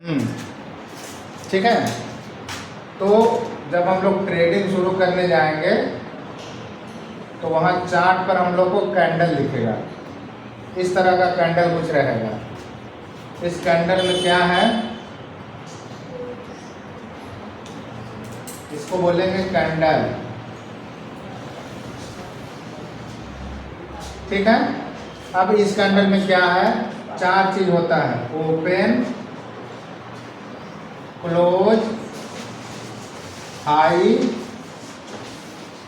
हम्म, ठीक है। तो जब हम लोग ट्रेडिंग शुरू करने जाएंगे तो वहाँ चार्ट पर हम लोग को कैंडल दिखेगा, इस तरह का कैंडल कुछ रहेगा। इस कैंडल में क्या है, इसको बोलेंगे कैंडल, ठीक है। अब इस कैंडल में क्या है, चार चीज होता है, ओपन, क्लोज, हाई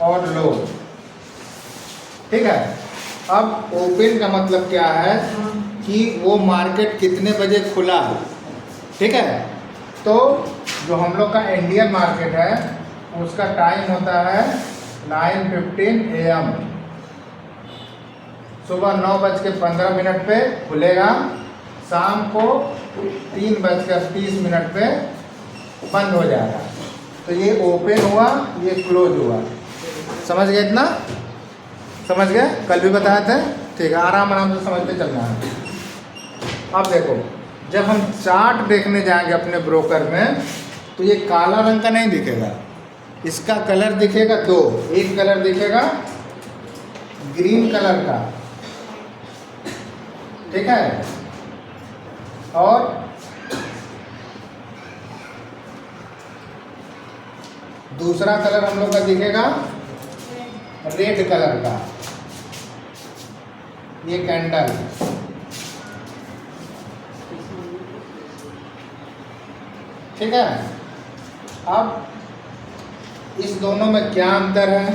और लो, ठीक है। अब ओपन का मतलब क्या है कि वो मार्केट कितने बजे खुला, ठीक है। तो जो हम लोग का इंडियन मार्केट है उसका टाइम होता है 9:15 AM, सुबह 9:15 पे खुलेगा, शाम को 3:30 पे बंद हो जाएगा। तो ये ओपन हुआ, ये क्लोज हुआ, समझ गए? इतना समझ गए? कल भी बताए थे, ठीक है। आराम आराम से समझते चलना है। अब देखो, जब हम चार्ट देखने जाएंगे अपने ब्रोकर में तो ये काला रंग का नहीं दिखेगा, इसका कलर दिखेगा दो, एक कलर दिखेगा ग्रीन कलर का, ठीक है, और दूसरा कलर हम लोग का दिखेगा रेड कलर का, ये कैंडल, ठीक है। अब इस दोनों में क्या अंतर है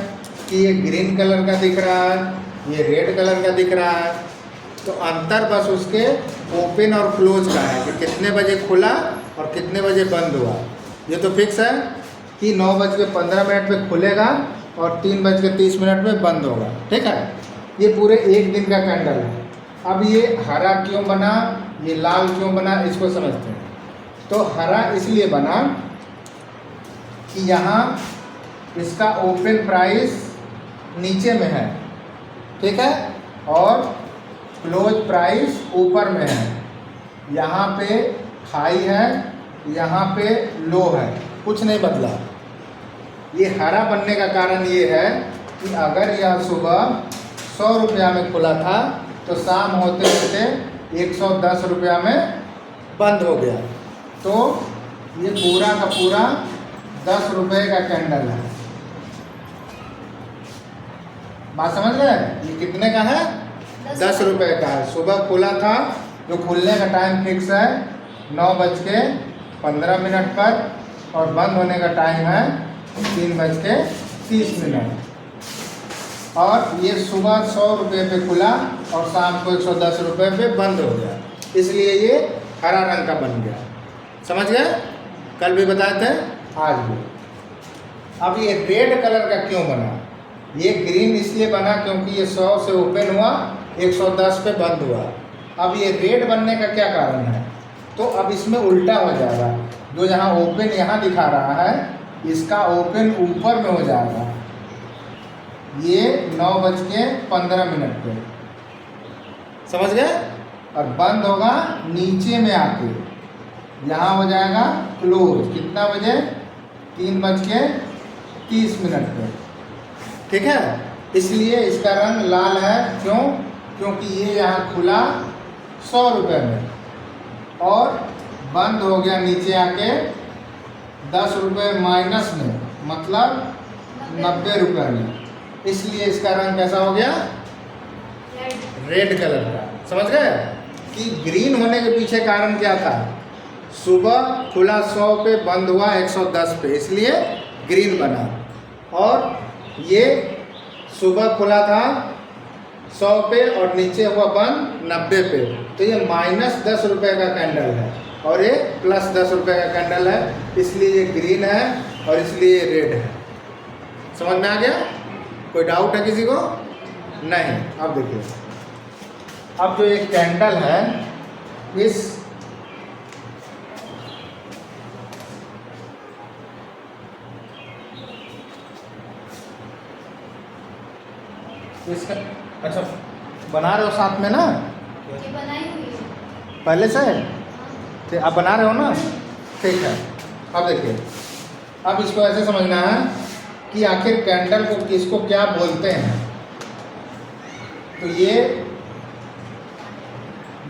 कि ये ग्रीन कलर का दिख रहा है, ये रेड कलर का दिख रहा है। तो अंतर बस उसके ओपन और क्लोज का है कि कितने बजे खुला और कितने बजे बंद हुआ। ये तो फिक्स है कि 9:15 पे खुलेगा और 3:30 पे बंद होगा, ठीक है। ये पूरे एक दिन का कैंडल है। अब ये हरा क्यों बना, ये लाल क्यों बना, इसको समझते हैं। तो हरा इसलिए बना कि यहाँ इसका ओपन प्राइस नीचे में है, ठीक है, और क्लोज प्राइस ऊपर में है। यहाँ पे हाई है, यहाँ पे लो है, कुछ नहीं बदला। ये हरा बनने का कारण ये है कि अगर यह सुबह 100 रुपया में खुला था तो शाम होते होते 110 रुपया में बंद हो गया। तो ये पूरा का पूरा 10 रुपये का कैंडल है। बात समझ गए? ये कितने का है? 10 रुपये का है। सुबह खुला था, जो खुलने का टाइम फिक्स है 9:15 पर, और बंद होने का टाइम है 3:30। और ये सुबह 100 रुपये पे खुला और शाम को 110 रुपये पे बंद हो गया, इसलिए ये हरा रंग का बन गया। समझ गए? कल भी बताए थे, आज भी। अब ये रेड कलर का क्यों बना? ये ग्रीन इसलिए बना क्योंकि ये 100 से ओपन हुआ, 110 पे बंद हुआ। अब ये रेड बनने का क्या कारण है? तो अब इसमें उल्टा हो जाएगा, जो यहाँ ओपन यहाँ दिखा रहा है इसका ओपन ऊपर में हो जाएगा, ये 9:15 पे, समझ गए? और बंद होगा नीचे में आके, यहाँ हो जाएगा क्लोज, कितना बजे? 3:30 पे, ठीक है। इसलिए इसका रंग लाल है। क्यों? क्योंकि ये यहाँ खुला 100 रुपये में और बंद हो गया नीचे आके 10 रुपये माइनस में, मतलब 90 रुपये में। इसलिए इसका रंग कैसा हो गया? रेड कलर का। समझ गए कि ग्रीन होने के पीछे कारण क्या था? सुबह खुला 100 पे, बंद हुआ 110 पे, इसलिए ग्रीन बना। और ये सुबह खुला था 100 पे और नीचे हुआ बंद 90 पे, तो ये -10 रुपये का कैंडल है और ये +10 रुपये का कैंडल है, इसलिए ये ग्रीन है और इसलिए ये रेड है। समझ में आ गया? कोई डाउट है किसी को? नहीं। अब देखिए, अब जो एक कैंडल है, इसका अच्छा बना रहे हो साथ में ना? ये बनाई हुई है पहले से? ठीक, आप बना रहे हो ना? ठीक है। अब देखिए, अब इसको ऐसे समझना है कि आखिर कैंडल को किसको क्या बोलते हैं। तो ये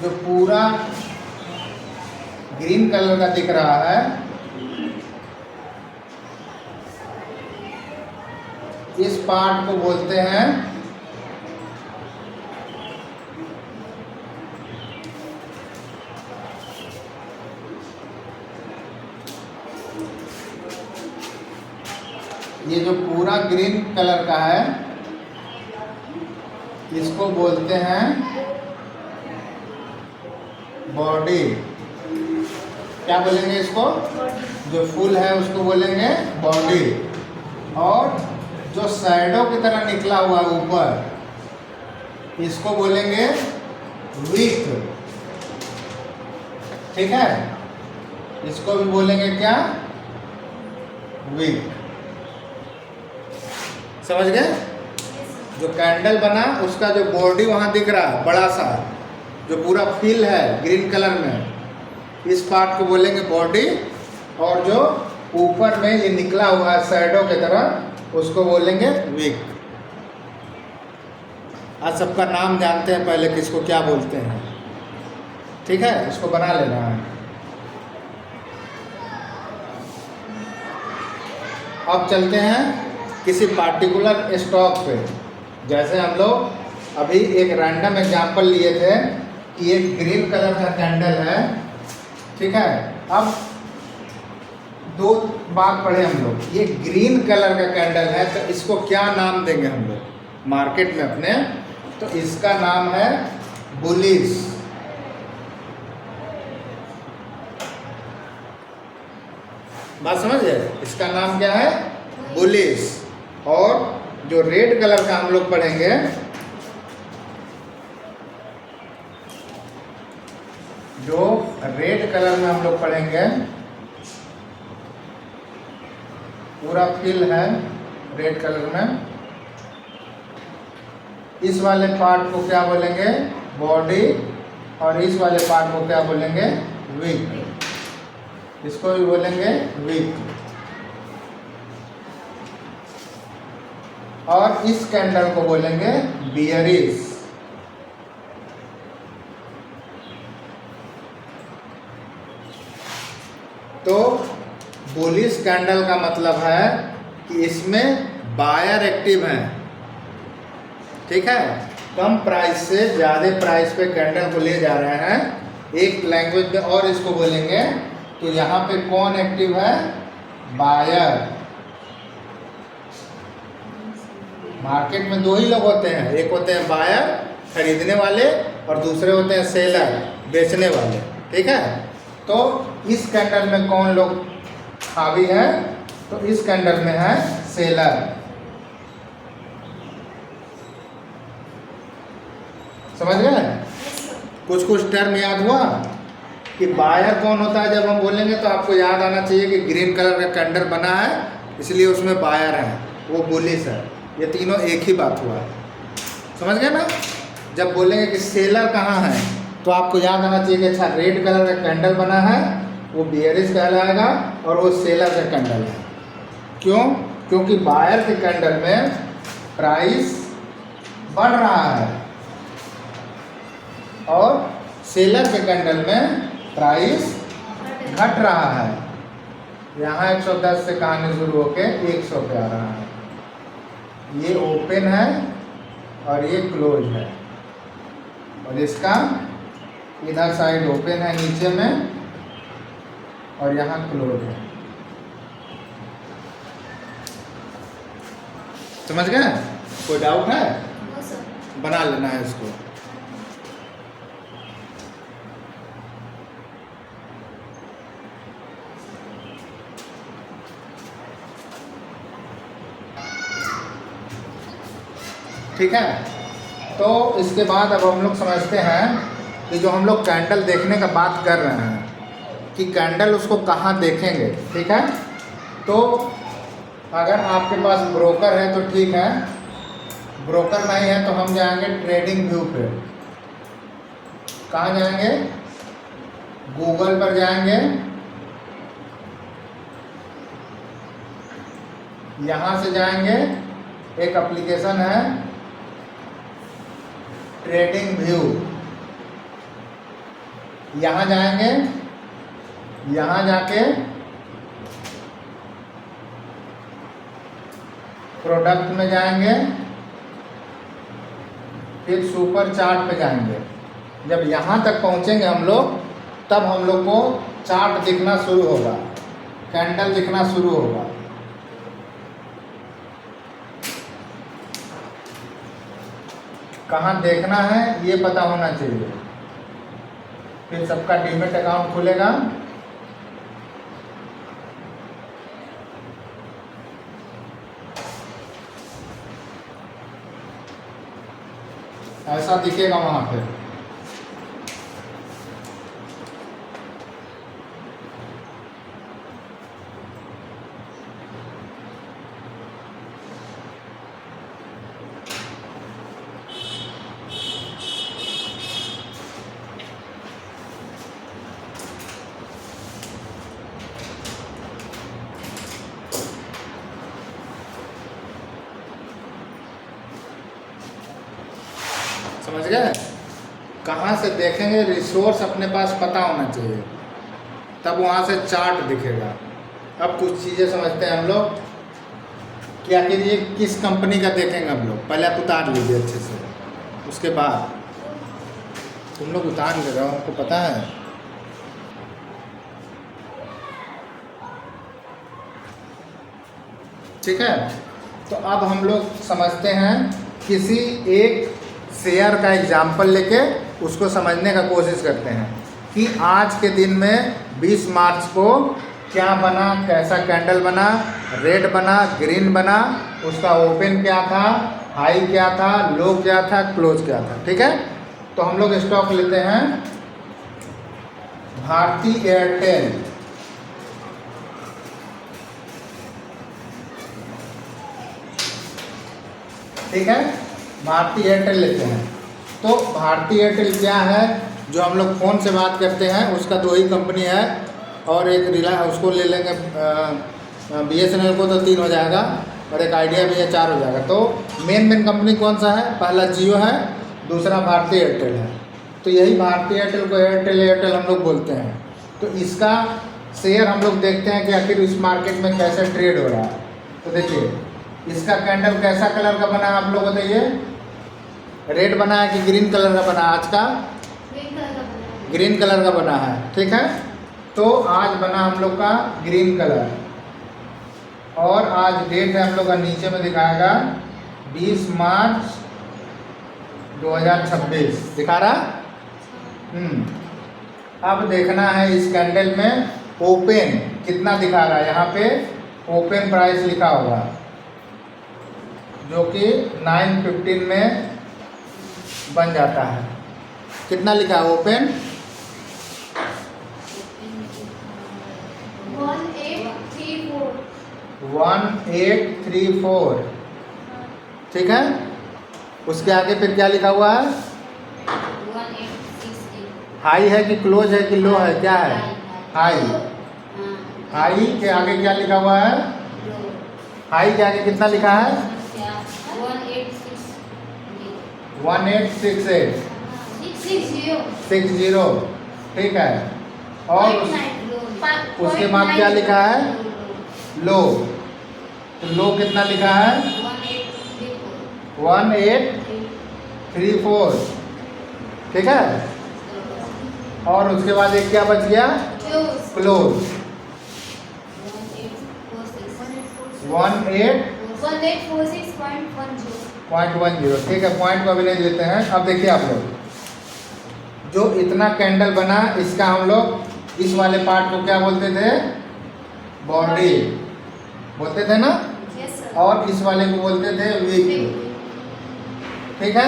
जो पूरा ग्रीन कलर का दिख रहा है, इस पार्ट को बोलते हैं ये जो पूरा ग्रीन कलर का है इसको बोलते हैं बॉडी। क्या बोलेंगे इसको? जो फुल है उसको बोलेंगे बॉडी, और जो शैडो की तरह निकला हुआ है ऊपर इसको बोलेंगे विक। ठीक है, इसको भी बोलेंगे क्या? विक। समझ गए? जो कैंडल बना उसका जो बॉडी वहां दिख रहा है बड़ा सा, जो पूरा फिल है ग्रीन कलर में, इस पार्ट को बोलेंगे बॉडी, और जो ऊपर में ये निकला हुआ है शैडो की तरह उसको बोलेंगे विक। आज सबका नाम जानते हैं, पहले किसको क्या बोलते हैं। ठीक है, इसको बना लेना है। अब चलते हैं किसी पार्टिकुलर स्टॉक पे। जैसे हम लोग अभी एक रैंडम एग्जांपल लिए थे कि एक ग्रीन कलर का कैंडल है। ठीक है, अब दो बात पढ़े हम लोग। ये ग्रीन कलर का कैंडल है तो इसको क्या नाम देंगे हम लोग मार्केट में अपने? तो इसका नाम है बुलिश। बात समझ गए? इसका नाम क्या है? बुलिश। और जो रेड कलर का हम लोग पढ़ेंगे, जो रेड कलर में हम लोग पढ़ेंगे, पूरा फिल है रेड कलर में, इस वाले पार्ट को क्या बोलेंगे? बॉडी, और इस वाले पार्ट को क्या बोलेंगे? विक। इसको भी बोलेंगे विक। और इस कैंडल को बोलेंगे बियरिश। तो बुलिश कैंडल का मतलब है कि इसमें बायर एक्टिव हैं। ठीक है, कम प्राइस से ज़्यादा प्राइस पे कैंडल को ले जा रहे हैं एक लैंग्वेज में, और इसको बोलेंगे। तो यहाँ पे कौन एक्टिव है? बायर। मार्केट में दो ही लोग होते हैं, एक होते हैं बायर खरीदने वाले, और दूसरे होते हैं सेलर बेचने वाले। ठीक है, तो इस कैंडल में कौन लोग हावी है? तो इस कैंडल में है सेलर। समझ गए? कुछ कुछ टर्म याद हुआ कि बायर कौन होता है? जब हम बोलेंगे तो आपको याद आना चाहिए कि ग्रीन कलर का कैंडल बना है इसलिए उसमें बायर है, वो बुलिश है। ये तीनों एक ही बात हुआ है। समझ गए ना? जब बोलेंगे कि सेलर कहाँ है तो आपको याद आना चाहिए कि अच्छा रेड कलर का कैंडल बना है, वो बियरिश कहलाएगा, और वो सेलर का कैंडल है। क्यों? क्योंकि बायर के कैंडल में प्राइस बढ़ रहा है और सेलर के कैंडल में प्राइस घट रहा है। यहाँ 110 से कहानी शुरू होके 100 पे आ रहा है। ये ओपन है और ये क्लोज है, और इसका इधर साइड ओपन है नीचे में, और यहाँ क्लोज है। समझ गए? कोई डाउट है? बना लेना है इसको। ठीक है, तो इसके बाद अब हम लोग समझते हैं कि जो हम लोग कैंडल देखने का बात कर रहे हैं कि कैंडल उसको कहाँ देखेंगे। ठीक है, तो अगर आपके पास ब्रोकर है तो ठीक है, ब्रोकर नहीं है तो हम जाएंगे ट्रेडिंग व्यू पे। कहाँ जाएंगे? गूगल पर जाएंगे, यहाँ से जाएंगे, एक एप्लीकेशन है ट्रेडिंग व्यू, यहाँ जाएंगे, यहाँ जाके प्रोडक्ट में जाएंगे, फिर सुपर चार्ट पे जाएंगे। जब यहाँ तक पहुँचेंगे हम लोग, तब हम लोग को चार्ट दिखना शुरू होगा, कैंडल दिखना शुरू होगा। कहाँ देखना है ये पता होना चाहिए। फिर सबका डीमैट अकाउंट खुलेगा, ऐसा दिखेगा वहाँ पे। समझ गए? कहाँ से देखेंगे, रिसोर्स अपने पास पता होना चाहिए, तब वहाँ से चार्ट दिखेगा। अब कुछ चीज़ें समझते हैं हम लोग कि आखिर ये किस कंपनी का देखेंगे हम लोग। पहले आप उतार लीजिए अच्छे से, उसके बाद तुम लोग उतार ले रहे हो, आपको पता है। ठीक है, तो अब हम लोग समझते हैं, किसी एक शेयर का एग्जाम्पल लेके उसको समझने का कोशिश करते हैं कि आज के दिन में 20 मार्च को क्या बना, कैसा कैंडल बना, रेड बना, ग्रीन बना, उसका ओपन क्या था, हाई क्या था, लो क्या था, क्लोज क्या था। ठीक है, तो हम लोग स्टॉक लेते हैं भारती एयरटेल। ठीक है, भारती एयरटेल लेते हैं। तो भारती एयरटेल क्या है, जो हम लोग फ़ोन से बात करते हैं उसका 2 ही कंपनी है, और एक उसको ले लेंगे BSNL को तो 3 हो जाएगा, और एक आइडिया भी है 4 हो जाएगा। तो मेन कंपनी कौन सा है, पहला जियो है, दूसरा भारती एयरटेल है। तो यही भारती एयरटेल को एयरटेल हम लोग बोलते हैं। तो इसका शेयर हम लोग देखते हैं कि आखिर इस मार्केट में कैसे ट्रेड हो रहा है। तो देखिए, इसका कैंडल कैसा कलर का बना है, आप लोग बताइए। रेड बना है कि ग्रीन कलर का बना है? आज का ग्रीन कलर का बना है। ठीक है, तो आज बना हम लोग का ग्रीन कलर, और आज डेट है हम लोग का नीचे में दिखाएगा 20 मार्च 2026 दिखा रहा। अब देखना है इस कैंडल में ओपन कितना दिखा रहा है। यहाँ पे ओपन प्राइस लिखा होगा, जो कि 9:15 में बन जाता है। कितना लिखा है ओपन? 1834। ठीक है, उसके आगे फिर क्या लिखा हुआ है? 1868। हाई है कि क्लोज है कि लो है, क्या है? हाई। हाई के आगे क्या लिखा हुआ है? हाई के आगे कितना लिखा है? 1868 60। ठीक है, और उसके बाद क्या लिखा है? लो। तो लो कितना लिखा है? 1834। ठीक है, और उसके बाद एक क्या बच गया? क्लोज 1846.10। ठीक है, पॉइंट को अभी नहीं लेते हैं। अब देखिए आप लोग, जो इतना कैंडल बना, इसका हम लोग इस वाले पार्ट को क्या बोलते थे? बॉडी बोलते थे ना, और इस वाले को बोलते थे वीक। ठीक है,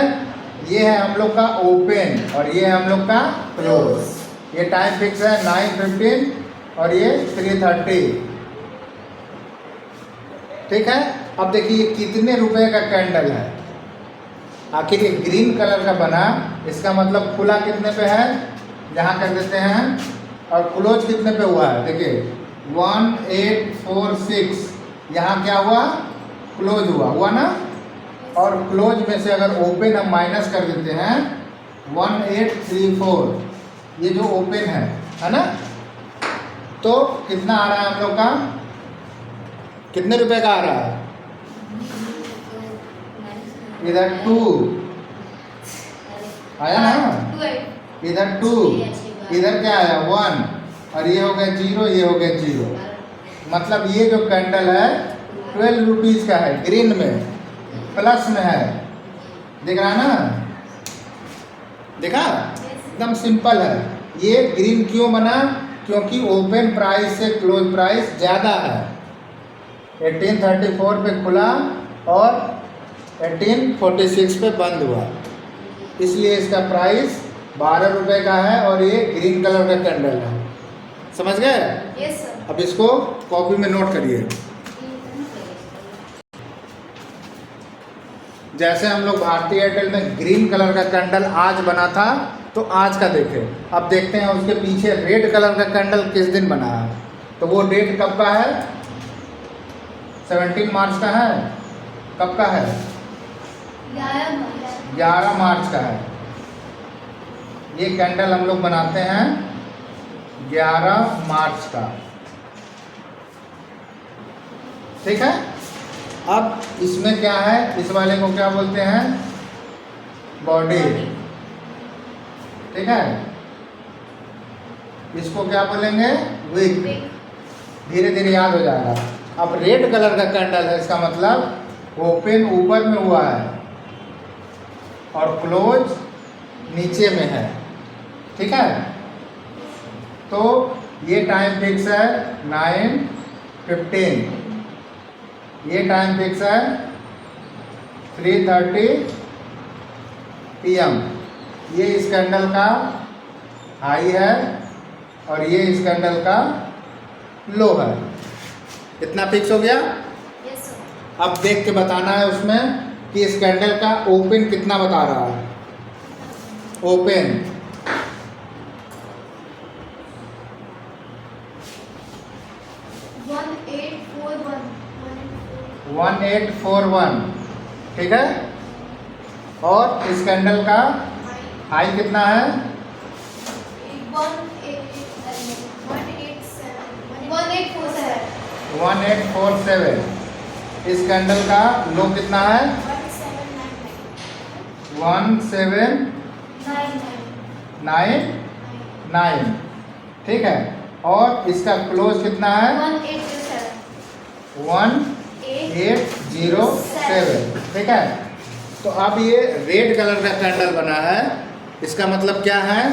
ये है हम लोग का ओपन और ये है हम लोग का क्लोज। ये टाइम फिक्स है 9:15 और ये 3:30। ठीक है, अब देखिए कितने रुपए का कैंडल है। आखिर ये ग्रीन कलर का बना, इसका मतलब खुला कितने पे है? यहाँ कर देते हैं और क्लोज कितने पे हुआ है? देखिए 1846, यहाँ क्या हुआ? क्लोज हुआ ना। और क्लोज में से अगर ओपन हम माइनस कर देते हैं 1834, ये जो ओपन है ना, तो कितना आ रहा है हम लोग का? कितने रुपए का आ रहा है? इधर 2 आया ना, इधर 2, इधर क्या आया? 1, और ये हो गया 0, ये हो गया 0। मतलब ये जो कैंडल है 12 रुपीज़ का है, ग्रीन में, प्लस में है। दिख रहा है ना? देखा? एकदम सिंपल है। ये ग्रीन क्यों बना? क्योंकि ओपन प्राइस से क्लोज प्राइस ज़्यादा है। 1834 पे खुला और 1846 पे बंद हुआ, इसलिए इसका प्राइस 12 रुपये का है और ये ग्रीन कलर का कैंडल है। समझ गए? Yes sir. अब इसको कॉपी में नोट करिए। जैसे हम लोग भारतीय एयरटेल में ग्रीन कलर का कैंडल आज बना था, तो आज का देखें। अब देखते हैं उसके पीछे रेड कलर का कैंडल किस दिन बना है। तो वो डेट कब का है? 17 मार्च का है। कब का है? 11 मार्च का है। ये कैंडल हम लोग बनाते हैं 11 मार्च का। ठीक है। अब इसमें क्या है? इस वाले को क्या बोलते हैं? बॉडी। ठीक है। इसको क्या बोलेंगे? विक। धीरे धीरे याद हो जाएगा। अब रेड कलर का कैंडल है, इसका मतलब ओपन ऊपर में हुआ है और क्लोज नीचे में है। ठीक है। तो ये टाइम फिक्स है 9:15, ये टाइम फिक्स है 3:30 PM। ये इस कैंडल का हाई है और ये इस कैंडल का लो है। इतना फिक्स हो गया? Yes sir. अब देख के बताना है उसमें कि इस कैंडल का ओपन कितना बता रहा है। ओपन 1841। ठीक है। और इस कैंडल का हाई कितना है? 1847। इस कैंडल का लो कितना है? 1799। ठीक है। और इसका क्लोज कितना है? 1807। ठीक है। तो अब ये रेड कलर का कैंडल बना है, इसका मतलब क्या है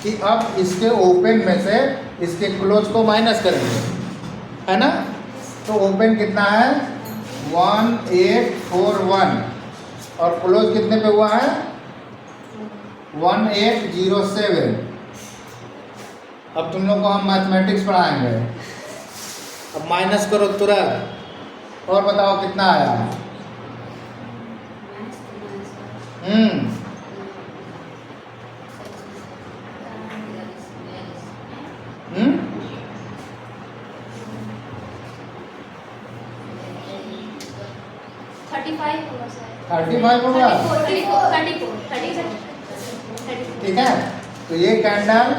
कि अब इसके ओपन में से इसके क्लोज को माइनस करेंगे, है ना। तो ओपन कितना है? 1841 और क्लोज कितने पे हुआ है? 1807। अब तुम लोग को हम मैथमेटिक्स पढ़ाएंगे। अब माइनस करो तुरंत और बताओ कितना आया। हम्म 35 होगा। 34। ठीक है। तो ये कैंडल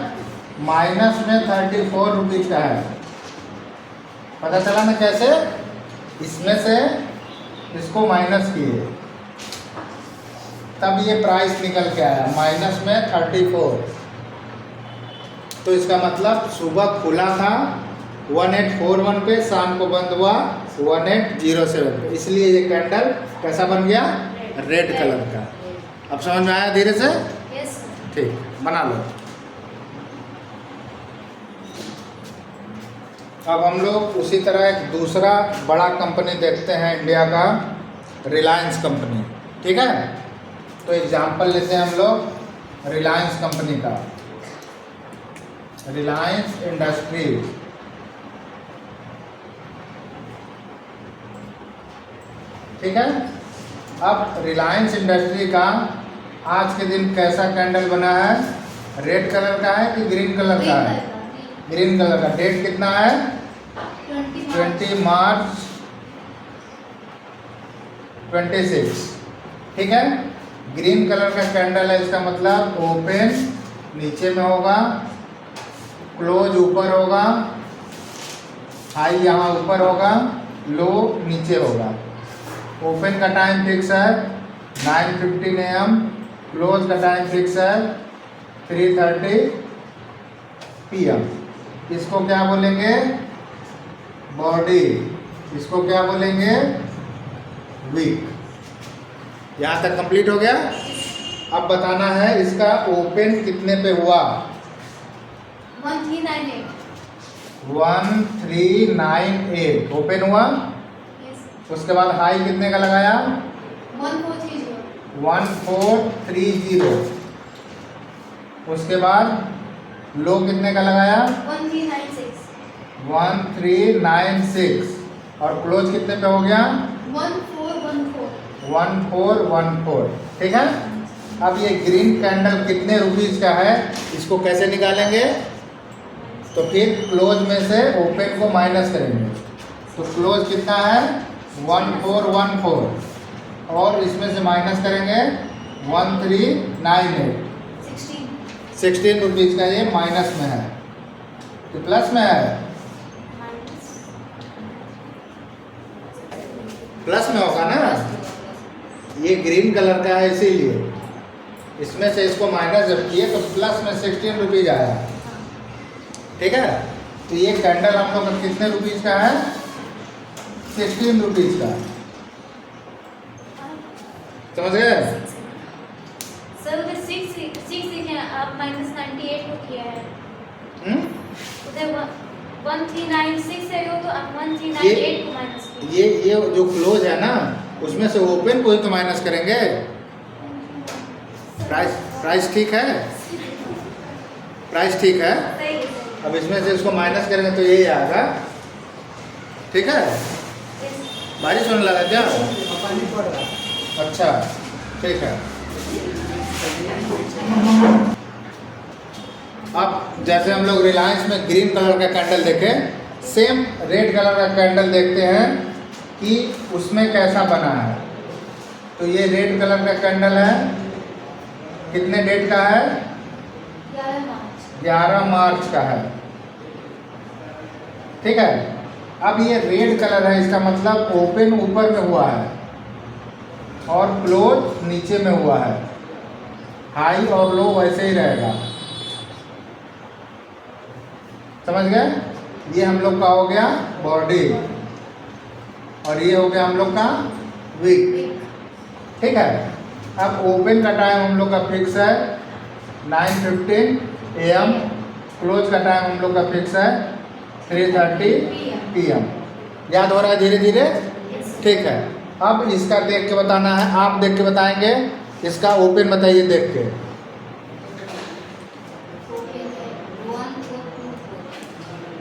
माइनस में 34 रुपीज का है। पता चला ना कैसे? इसमें से इसको माइनस किए तब ये प्राइस निकल के आया माइनस में 34। तो इसका मतलब सुबह खुला था 1841 पे, शाम को बंद हुआ 1807 पे, इसलिए ये कैंडल कैसा बन गया? रेड कलर का। अब समझ में आया धीरे से? यस। ठीक, बना लो। अब हम लोग उसी तरह एक दूसरा बड़ा कंपनी देखते हैं इंडिया का, रिलायंस कंपनी। ठीक है। तो एग्जाम्पल लेते हैं हम लोग रिलायंस कंपनी का, रिलायंस इंडस्ट्रीज। ठीक है। अब रिलायंस इंडस्ट्री का आज के दिन कैसा कैंडल बना है? रेड कलर का है कि ग्रीन कलर का है? ग्रीन कलर का। डेट कितना है? 20 मार्च 26। ठीक है, ग्रीन कलर का कैंडल है, इसका मतलब ओपन नीचे में होगा, क्लोज ऊपर होगा, हाई यहाँ ऊपर होगा, लो नीचे होगा। ओपन का टाइम फिक्स है 9:15 AM, क्लोज का टाइम फिक्स है 3:30 PM। इसको क्या बोलेंगे? बॉडी। इसको क्या बोलेंगे? वीक। यहाँ तक कंप्लीट हो गया। अब बताना है इसका ओपन कितने पे हुआ। 1398। 1398 ओपन हुआ। उसके बाद हाई कितने का लगाया? 1430। 1430। उसके बाद लो कितने का लगाया? 1396। 1396। और क्लोज कितने पे हो गया? 1414। 1414। ठीक है। अब ये ग्रीन कैंडल कितने रुपीज का है, इसको कैसे निकालेंगे? तो फिर क्लोज में से ओपन को माइनस करेंगे। तो क्लोज कितना है? 1414। और इसमें से माइनस करेंगे 1398। 16 रुपीज का ये माइनस में है कि प्लस में है? प्लस में होगा ना, ये ग्रीन कलर का है इसीलिए। इसमें से इसको माइनस जब किए तो प्लस में 16 रुपीज आया। ठीक है, तो ये कैंडल हम लोग का कितने रुपीज का है? 16 रुपीज का। समझ गए? सर उधर 6 लिखे हैं, आप -98 को किया है। उधर 1396 है तो आप 1398 को माइनस कीजिए। ये जो क्लोज है ना, उसमें से ओपन को ही तो माइनस करेंगे। प्राइस ठीक है? प्राइस ठीक है। सही है सर। अब इसमें से इसको माइनस करेंगे तो यही आएगा। ठीक है। बारिश होने लगा क्या? अच्छा, ठीक है। अब जैसे हम लोग रिलायंस में ग्रीन कलर का कैंडल देखे, सेम रेड कलर का कैंडल देखते हैं कि उसमें कैसा बना है। तो ये रेड कलर का कैंडल है, कितने डेट का है? 11 मार्च। 11 मार्च का है। ठीक है। अब ये रेड कलर है, इसका मतलब ओपन ऊपर में हुआ है और क्लोज नीचे में हुआ है। हाई और लो वैसे ही रहेगा। समझ गए? ये हम लोग का हो गया बॉडी और ये हो गया हम लोग का वीक। ठीक है। अब ओपन का टाइम हम लोग का फिक्स है 9:15 AM, क्लोज का टाइम हम लोग का फिक्स है 3:30 PM। याद हो रहा है धीरे धीरे? ठीक है। अब इसका देख के बताना है, आप देख के बताएंगे। इसका ओपन बताइए देख के।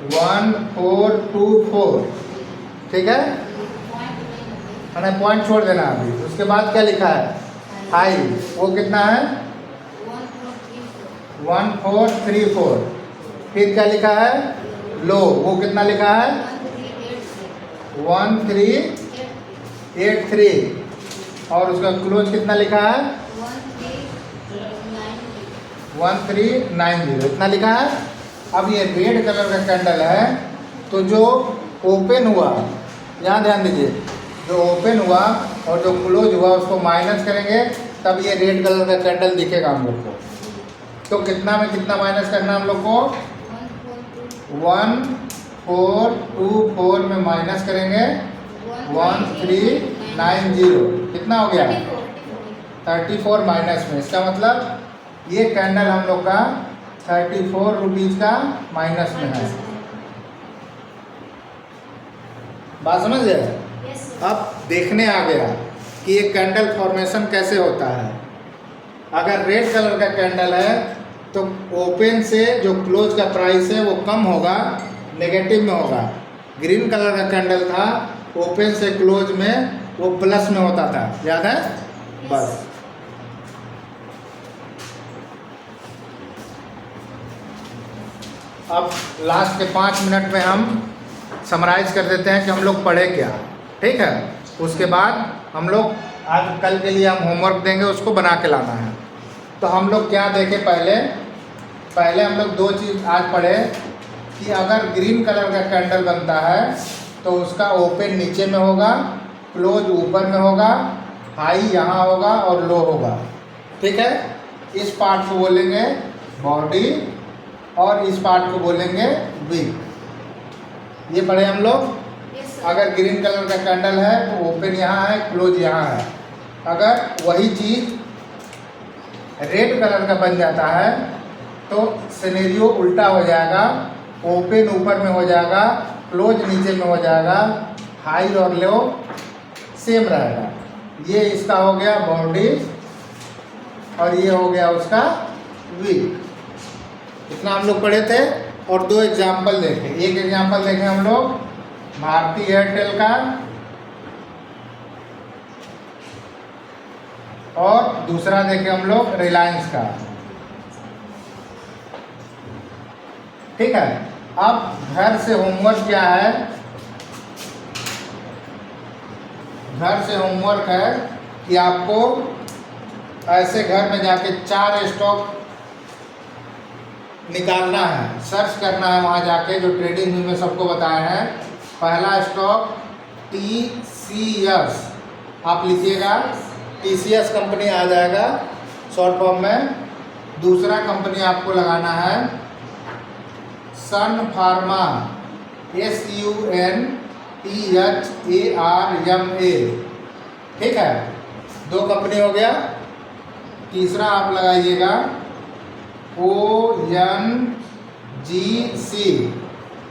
1424। ठीक है, मैंने पॉइंट छोड़ देना अभी। उसके बाद क्या लिखा है? हाई, वो कितना है? 1434। फिर क्या लिखा है? लो, वो कितना लिखा है? 1383। और उसका क्लोज कितना लिखा है? 1390। इतना लिखा है। अब ये रेड कलर का कैंडल है, तो जो ओपन हुआ, यहाँ ध्यान दीजिए, जो ओपन हुआ और जो क्लोज हुआ उसको माइनस करेंगे, तब ये रेड कलर का कैंडल दिखेगा हम लोग को। तो कितना में कितना माइनस करना हम लोग को? 1424 में माइनस करेंगे 1390। कितना हो गया? 34 माइनस में। इसका मतलब ये कैंडल हम लोग का 34 रुपीज का माइनस में है। बात समझ गए? अब देखने आ गया कि ये कैंडल फॉर्मेशन कैसे होता है। अगर रेड कलर का कैंडल है तो ओपन से जो क्लोज का प्राइस है वो कम होगा, नेगेटिव में होगा। ग्रीन कलर का कैंडल था, ओपन से क्लोज में वो प्लस में होता था। याद है? बस। अब लास्ट के 5 मिनट में हम समराइज कर देते हैं कि हम लोग पढ़े क्या, ठीक है। उसके बाद हम लोग आज कल के लिए हम होमवर्क देंगे, उसको बना के लाना है। तो हम लोग क्या देखें, पहले हम लोग 2 चीज़ आज पढ़े कि अगर ग्रीन कलर का कैंडल बनता है तो उसका ओपन नीचे में होगा, क्लोज ऊपर में होगा, हाई यहाँ होगा और लो होगा, ठीक है। इस पार्ट को बोलेंगे बॉडी और इस पार्ट को बोलेंगे विक। ये पढ़े हम लोग। Yes sir. अगर ग्रीन कलर का कैंडल है तो ओपन यहाँ है, क्लोज यहाँ है। अगर वही चीज़ रेड कलर का बन जाता है तो सिनेरियो उल्टा हो जाएगा, ओपन ऊपर में हो जाएगा, क्लोज नीचे में हो जाएगा, हाई और लो सेम रहेगा। ये इसका हो गया बॉडी और ये हो गया उसका विक। इतना हम लोग पढ़े थे। और 2 एग्जाम्पल देखे। एक एग्जाम्पल देखे हम लोग भारती एयरटेल का और दूसरा देखे हम लोग रिलायंस का, ठीक है। अब घर से होमवर्क क्या है, घर से होमवर्क है कि आपको ऐसे घर में जाके 4 स्टॉक निकालना है, सर्च करना है वहाँ जाके, जो ट्रेडिंग व्यू में सबको बताए हैं। पहला स्टॉक TCS, आप लिखिएगा, TCS कंपनी आ जाएगा शॉर्ट फॉर्म में। दूसरा कंपनी आपको लगाना है सन फार्मा, SUNTHARMA, ठीक है। 2 कंपनी हो गया। तीसरा आप लगाइएगा ONGC,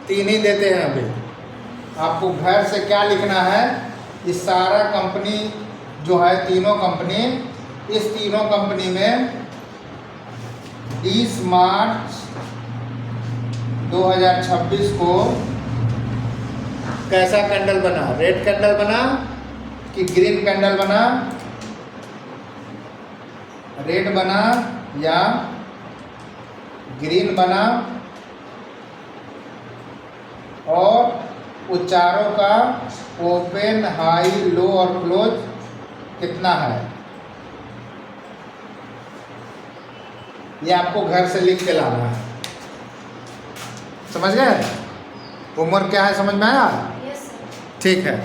3 ही देते हैं अभी। आपको घर से क्या लिखना है, इस सारा कंपनी जो है, तीनों कंपनी, इस तीनों कंपनी में 20 मार्च 2026 को कैसा कैंडल बना, रेड कैंडल बना कि ग्रीन कैंडल बना, रेड बना या ग्रीन बना, और उन चारों का ओपन, हाई, लो और क्लोज कितना है, ये आपको घर से लिख के लाना है। समझ गए? होमवर्क क्या है, समझ में आया? Yes sir. ठीक है।